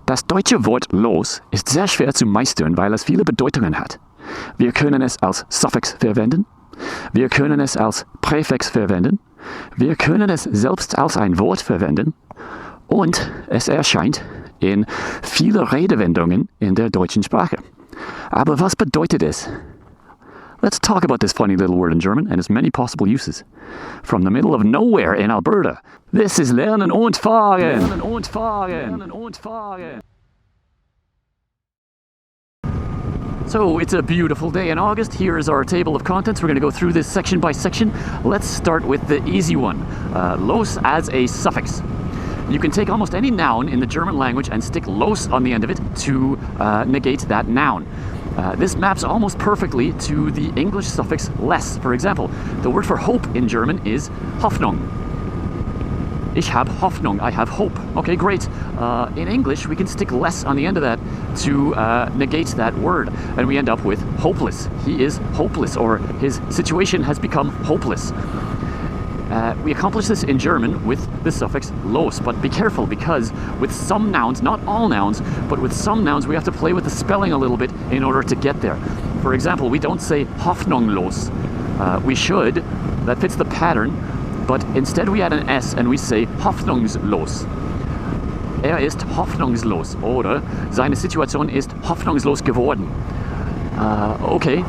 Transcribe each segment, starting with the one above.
Das deutsche Wort los ist sehr schwer zu meistern, weil es viele Bedeutungen hat. Wir können es als Suffix verwenden, wir können es als Präfix verwenden, wir können es selbst als ein Wort verwenden und es erscheint in vielen Redewendungen in der deutschen Sprache. Aber was bedeutet es? Let's talk about this funny little word in German and its many possible uses. From the middle of nowhere in Alberta, this is Lernen und Fahren. Lernen und Fahren. Lernen und Fahren. So it's a beautiful day in August. Here is our table of contents. We're going to go through this section by section. Let's start with the easy one. Los as a suffix. You can take almost any noun in the German language and stick los on the end of it to negate that noun. This maps almost perfectly to the English suffix less. For example, the word for hope in German is Hoffnung. Ich habe Hoffnung, I have hope. Okay, great. In English, we can stick less on the end of that to negate that word, and we end up with hopeless. He is hopeless, or his situation has become hopeless. We accomplish this in German with the suffix los, but be careful because with some nouns, not all nouns, but with some nouns we have to play with the spelling a little bit in order to get there. For example, we don't say hoffnungslos. We should, that fits the pattern, but instead we add an S and we say hoffnungslos. Ist hoffnungslos oder seine Situation ist hoffnungslos geworden. Okay.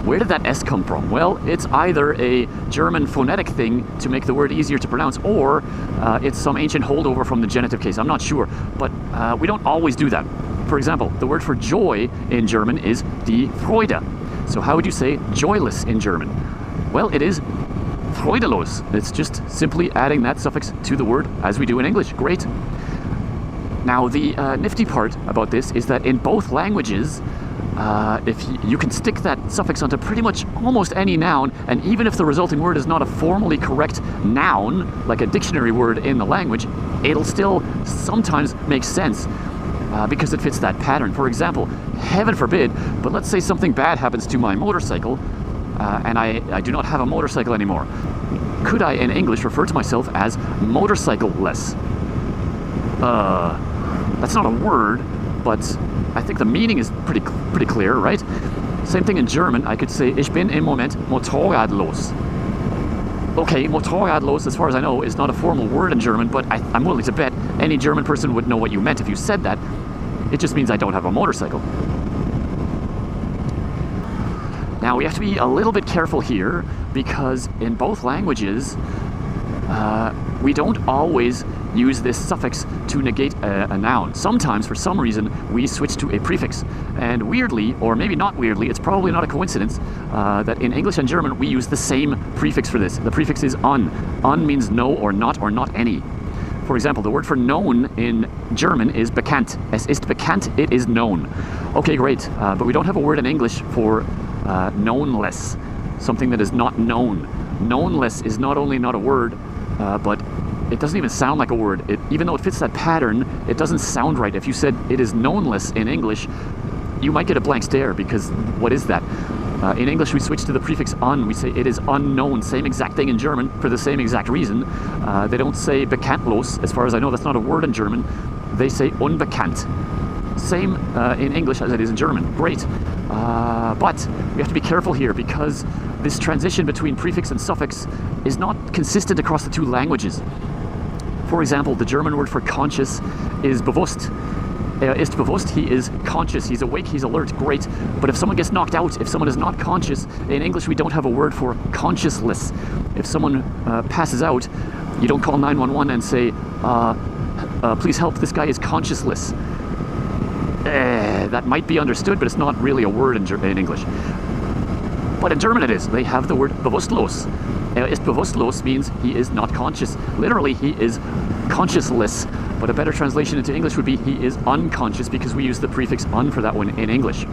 Where did that S come from? Well, it's either a German phonetic thing to make the word easier to pronounce, or it's some ancient holdover from the genitive case. I'm not sure, but we don't always do that. For example, the word for joy in German is die Freude. So how would you say joyless in German? Well, it is freudelos. It's just simply adding that suffix to the word as we do in English. Great. Now, the nifty part about this is that in both languages, if you can stick that suffix onto pretty much almost any noun, and even if the resulting word is not a formally correct noun, like a dictionary word in the language, it'll still sometimes make sense because it fits that pattern. For example, heaven forbid, but let's say something bad happens to my motorcycle and I do not have a motorcycle anymore. Could I, in English, refer to myself as motorcycle-less? That's not a word, but I think the meaning is pretty clear, right? Same thing in German. I could say, ich bin im Moment motorradlos. Okay, motorradlos, as far as I know, is not a formal word in German, but I'm willing to bet any German person would know what you meant if you said that. It just means I don't have a motorcycle. Now, we have to be a little bit careful here because in both languages, we don't always use this suffix to negate a noun. Sometimes, for some reason, we switch to a prefix. And weirdly, or maybe not weirdly, it's probably not a coincidence that in English and German we use the same prefix for this. The prefix is un. Un means no or not any. For example, the word for known in German is bekannt. Es ist bekannt, it is known. Okay, great. But we don't have a word in English for knownless, something that is not known. Knownless is not only not a word, but it doesn't even sound like a word. Even though it fits that pattern, it doesn't sound right. If you said it is knownless in English, you might get a blank stare because what is that? In English, we switch to the prefix un. We say it is unknown. Same exact thing in German for the same exact reason. They don't say bekanntlos. As far as I know, that's not a word in German. They say unbekannt. Same in English as it is in German. Great. But we have to be careful here because this transition between prefix and suffix is not consistent across the two languages. For example, the German word for conscious is bewusst. Ist bewusst, he is conscious, he's awake, he's alert, great. But if someone gets knocked out, if someone is not conscious, in English we don't have a word for consciousless. If someone passes out, you don't call 911 and say, please help, this guy is consciousless. That might be understood, but it's not really a word in English. But in German it is. They have the word bewusstlos. Ist bewusstlos means he is not conscious. Literally, he is consciousless. But a better translation into English would be he is unconscious because we use the prefix un for that one in English.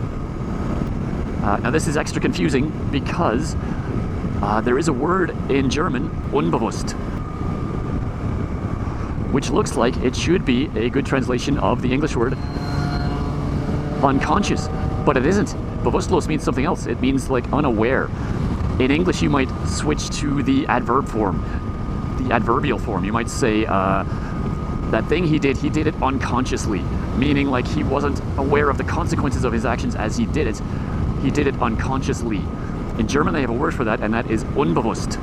Now this is extra confusing because there is a word in German, unbewusst, which looks like it should be a good translation of the English word unconscious, but it isn't. Bewusstlos means something else. It means like unaware. In English, you might switch to the adverb form, the adverbial form. You might say that thing he did it unconsciously, meaning like he wasn't aware of the consequences of his actions as he did it. He did it unconsciously. In German, they have a word for that, and that is unbewusst.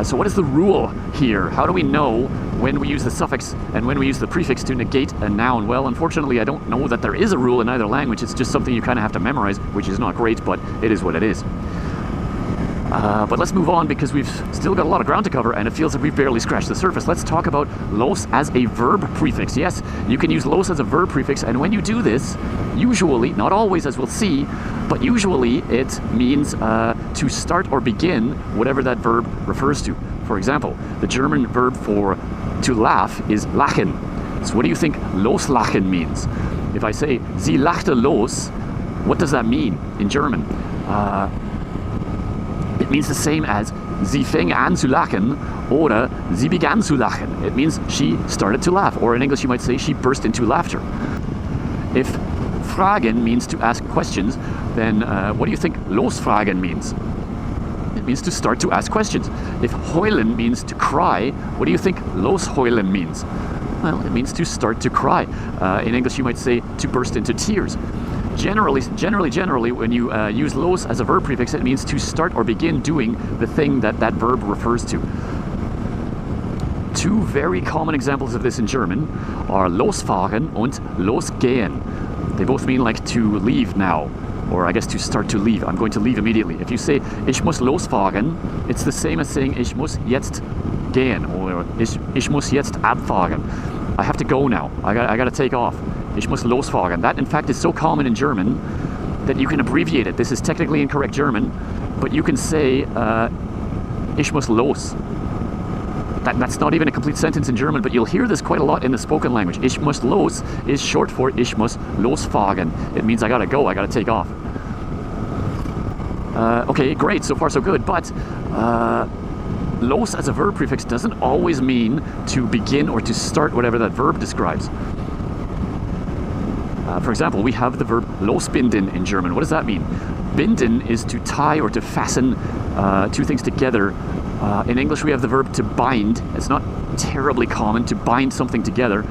So what is the rule here? How do we know when we use the suffix and when we use the prefix to negate a noun? Well, unfortunately, I don't know that there is a rule in either language. It's just something you kind of have to memorize, which is not great, but it is what it is. But let's move on because we've still got a lot of ground to cover and it feels like we've barely scratched the surface. Let's talk about los as a verb prefix. Yes, you can use los as a verb prefix, and when you do this, usually, not always as we'll see, but usually it means to start or begin whatever that verb refers to. For example, the German verb for to laugh is lachen. So what do you think loslachen means? If I say sie lachte los, what does that mean in German? It means the same as sie fing an zu lachen oder sie begann zu lachen. It means she started to laugh, or in English you might say she burst into laughter. If fragen means to ask questions, then what do you think losfragen means? It means to start to ask questions. If heulen means to cry, what do you think losheulen means? Well, it means to start to cry. In English you might say to burst into tears. Generally, when you use los as a verb prefix, it means to start or begin doing the thing that that verb refers to. Two very common examples of this in German are losfahren und losgehen. They both mean like to leave now, or I guess to start to leave. I'm going to leave immediately. If you say ich muss losfahren, it's the same as saying ich muss jetzt gehen, or ich muss jetzt abfahren. I have to go now. I got to take off. Ich muss losfahren. That, in fact, is so common in German that you can abbreviate it. This is technically incorrect German, but you can say ich muss los. That's not even a complete sentence in German, but you'll hear this quite a lot in the spoken language. Ich muss los is short for ich muss losfahren. It means I gotta go, I gotta take off. Okay, great, so far so good, but los as a verb prefix doesn't always mean to begin or to start whatever that verb describes. For example, we have the verb losbinden in German. What does that mean? Binden is to tie or to fasten two things together. In English, we have the verb to bind. It's not terribly common to bind something together.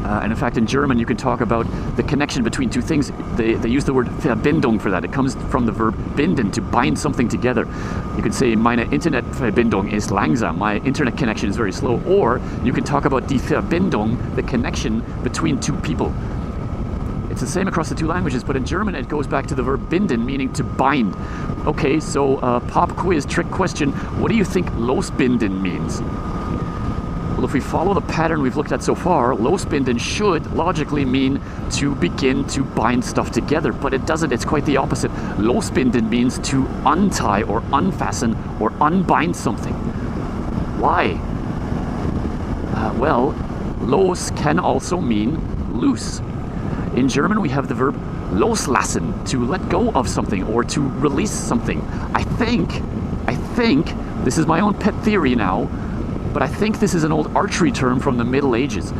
And in fact, in German, you can talk about the connection between two things. They use the word Verbindung for that. It comes from the verb binden, to bind something together. You can say, meine Internetverbindung ist langsam. My internet connection is very slow. Or you can talk about die Verbindung, the connection between two people. It's the same across the two languages, but in German it goes back to the verb binden, meaning to bind. Okay, so pop quiz trick question. What do you think losbinden means? Well, if we follow the pattern we've looked at so far, losbinden should logically mean to begin to bind stuff together, but it doesn't. It's quite the opposite. Losbinden means to untie or unfasten or unbind something. Why? Well, los can also mean loose. In German, we have the verb loslassen, to let go of something or to release something. I think, this is my own pet theory now, but I think this is an old archery term from the Middle Ages.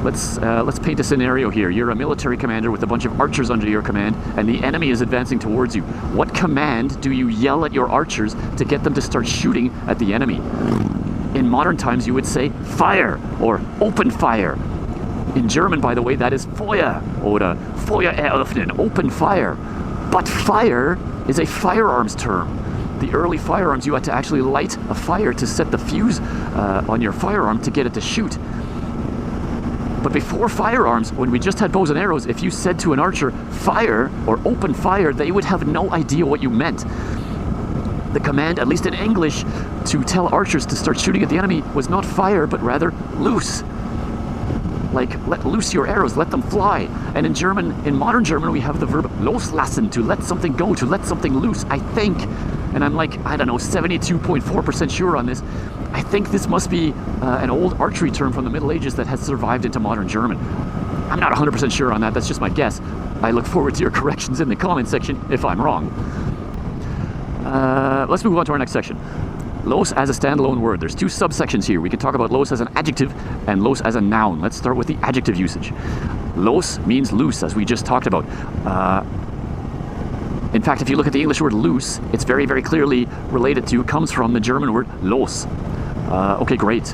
Let's paint a scenario here. You're a military commander with a bunch of archers under your command, and the enemy is advancing towards you. What command do you yell at your archers to get them to start shooting at the enemy? In modern times, you would say fire or open fire. In German, by the way, that is Feuer oder Feuer eröffnen, open fire. But fire is a firearms term. The early firearms, you had to actually light a fire to set the fuse on your firearm to get it to shoot. But before firearms, when we just had bows and arrows, if you said to an archer, fire or open fire, they would have no idea what you meant. The command, at least in English, to tell archers to start shooting at the enemy was not fire, but rather loose. Like, let loose your arrows, let them fly. And in German, in modern German, we have the verb loslassen, to let something go, to let something loose, I think. And I'm like, I don't know, 72.4% sure on this. I think this must be an old archery term from the Middle Ages that has survived into modern German. I'm not 100% sure on that, that's just my guess. I look forward to your corrections in the comment section if I'm wrong. Let's move on to our next section. Los as a standalone word. There's two subsections here. We can talk about los as an adjective and los as a noun. Let's start with the adjective usage. Los means loose, as we just talked about. In fact, if you look at the English word loose, it's very, very clearly related to, comes from the German word los. Okay, great.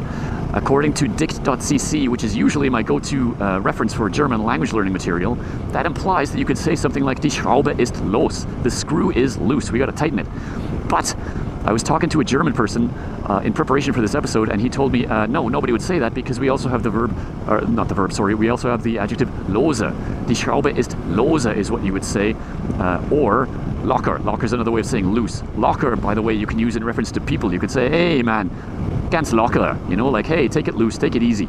According to dict.cc, which is usually my go-to reference for German language learning material, that implies that you could say something like Die Schraube ist los. The screw is loose. We got to tighten it. But I was talking to a German person in preparation for this episode, and he told me, no, nobody would say that because we also have the verb, or not the verb, sorry, we also have the adjective lose. Die Schraube ist lose is what you would say, or locker. Locker is another way of saying loose. Locker, by the way, you can use in reference to people. You could say, hey man, ganz locker, you know, like, hey, take it loose, take it easy.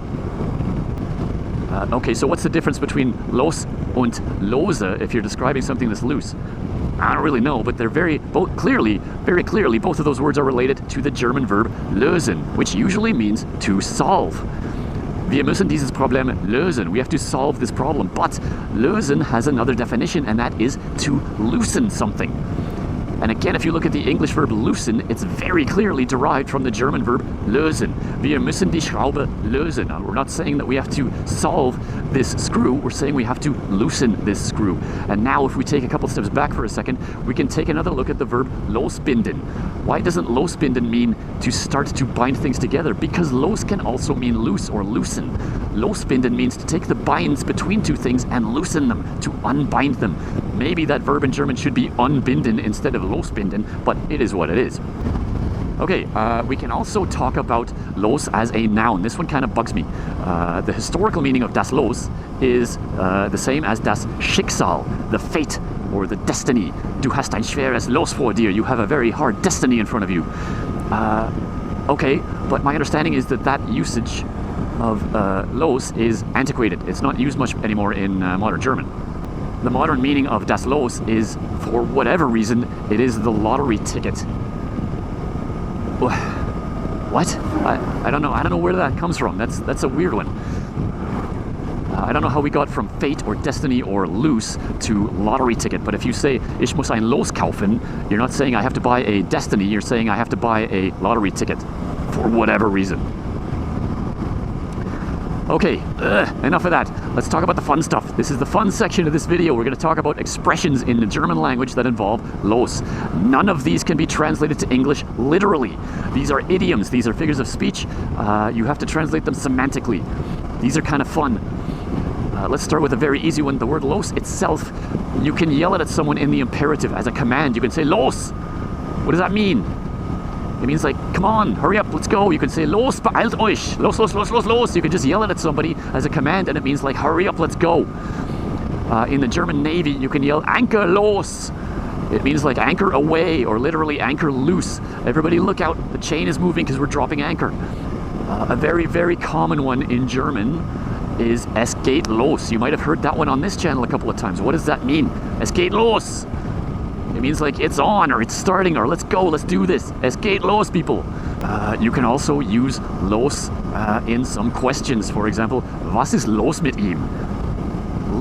Okay, so what's the difference between los und lose if you're describing something that's loose? I don't really know, but they're very clearly, both of those words are related to the German verb lösen, which usually means to solve. Wir müssen dieses Problem lösen. We have to solve this problem. But lösen has another definition, and that is to loosen something. And again, if you look at the English verb loosen, it's very clearly derived from the German verb lösen. Wir müssen die Schraube lösen. Now, we're not saying that we have to solve this screw, we're saying we have to loosen this screw. And now if we take a couple steps back for a second, we can take another look at the verb losbinden. Why doesn't losbinden mean to start to bind things together? Because los can also mean loose or loosen. Losbinden means to take the binds between two things and loosen them, to unbind them. Maybe that verb in German should be unbinden instead of losbinden, but it is what it is. Okay, we can also talk about los as a noun. This one kind of bugs me. The historical meaning of das Los is the same as das Schicksal, the fate or the destiny. Du hast ein schweres Los vor dir. You have a very hard destiny in front of you. Okay, but my understanding is that that usage of los is antiquated. It's not used much anymore in modern German. The modern meaning of das Los is, for whatever reason, it is the lottery ticket. What? I don't know. I don't know where that comes from. That's a weird one. I don't know how we got from fate or destiny or loose to lottery ticket. But if you say ich muss ein Los kaufen, you're not saying I have to buy a destiny. You're saying I have to buy a lottery ticket for whatever reason. Okay, enough of that. Let's talk about the fun stuff. This is the fun section of this video. We're going to talk about expressions in the German language that involve los. None of these can be translated to English literally. These are idioms. These are figures of speech. You have to translate them semantically. These are kind of fun. Let's start with a very easy one. The word los itself, you can yell it at someone in the imperative as a command. You can say los. What does that mean? It means like, come on, hurry up, let's go. You can say, los, beeilt euch. Los, los, los, los, los. You can just yell it at somebody as a command, and it means like, hurry up, let's go. In the German Navy, you can yell, Anker los. It means like anchor away, or literally anchor loose. Everybody look out, the chain is moving because we're dropping anchor. A very, very common one in German is es geht los. You might have heard that one on this channel a couple of times. What does that mean? Es geht los. It means like it's on, or it's starting, or let's go, let's do this. Es geht los, people. You can also use los in some questions. For example, was ist los mit ihm?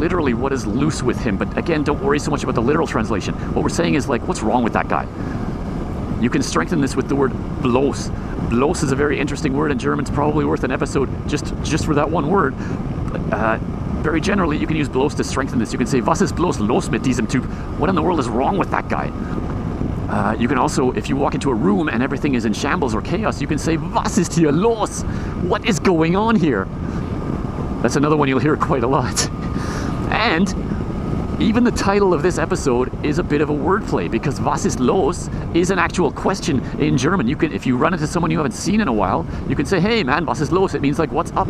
Literally, what is loose with him? But again, don't worry so much about the literal translation. What we're saying is like, what's wrong with that guy? You can strengthen this with the word bloß. Bloß is a very interesting word in German. It's probably worth an episode just for that one word. But, very generally, you can use bloß to strengthen this. You can say, was ist bloß los mit diesem Typ? What in the world is wrong with that guy? You can also, if you walk into a room and everything is in shambles or chaos, you can say, was ist hier los? What is going on here? That's another one you'll hear quite a lot. And even the title of this episode is a bit of a wordplay, because was ist los is an actual question in German. You can, if you run into someone you haven't seen in a while, you can say, hey man, was ist los? It means like, what's up?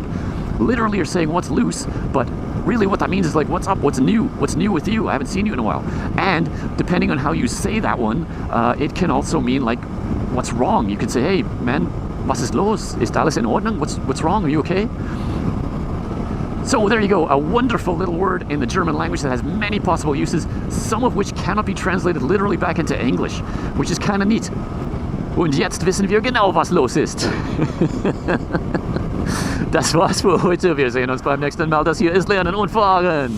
Literally you're saying what's loose, but really what that means is like, what's up, what's new with you? I haven't seen you in a while. And depending on how you say that one, it can also mean like, what's wrong? You can say, hey man, was ist los? Ist alles in Ordnung? What's wrong? Are you okay? So there you go, a wonderful little word in the German language that has many possible uses, some of which cannot be translated literally back into English, which is kind of neat. Und jetzt wissen wir genau, was los ist. Das war's für heute. Wir sehen uns beim nächsten Mal. Das hier ist Lernen und Fahren.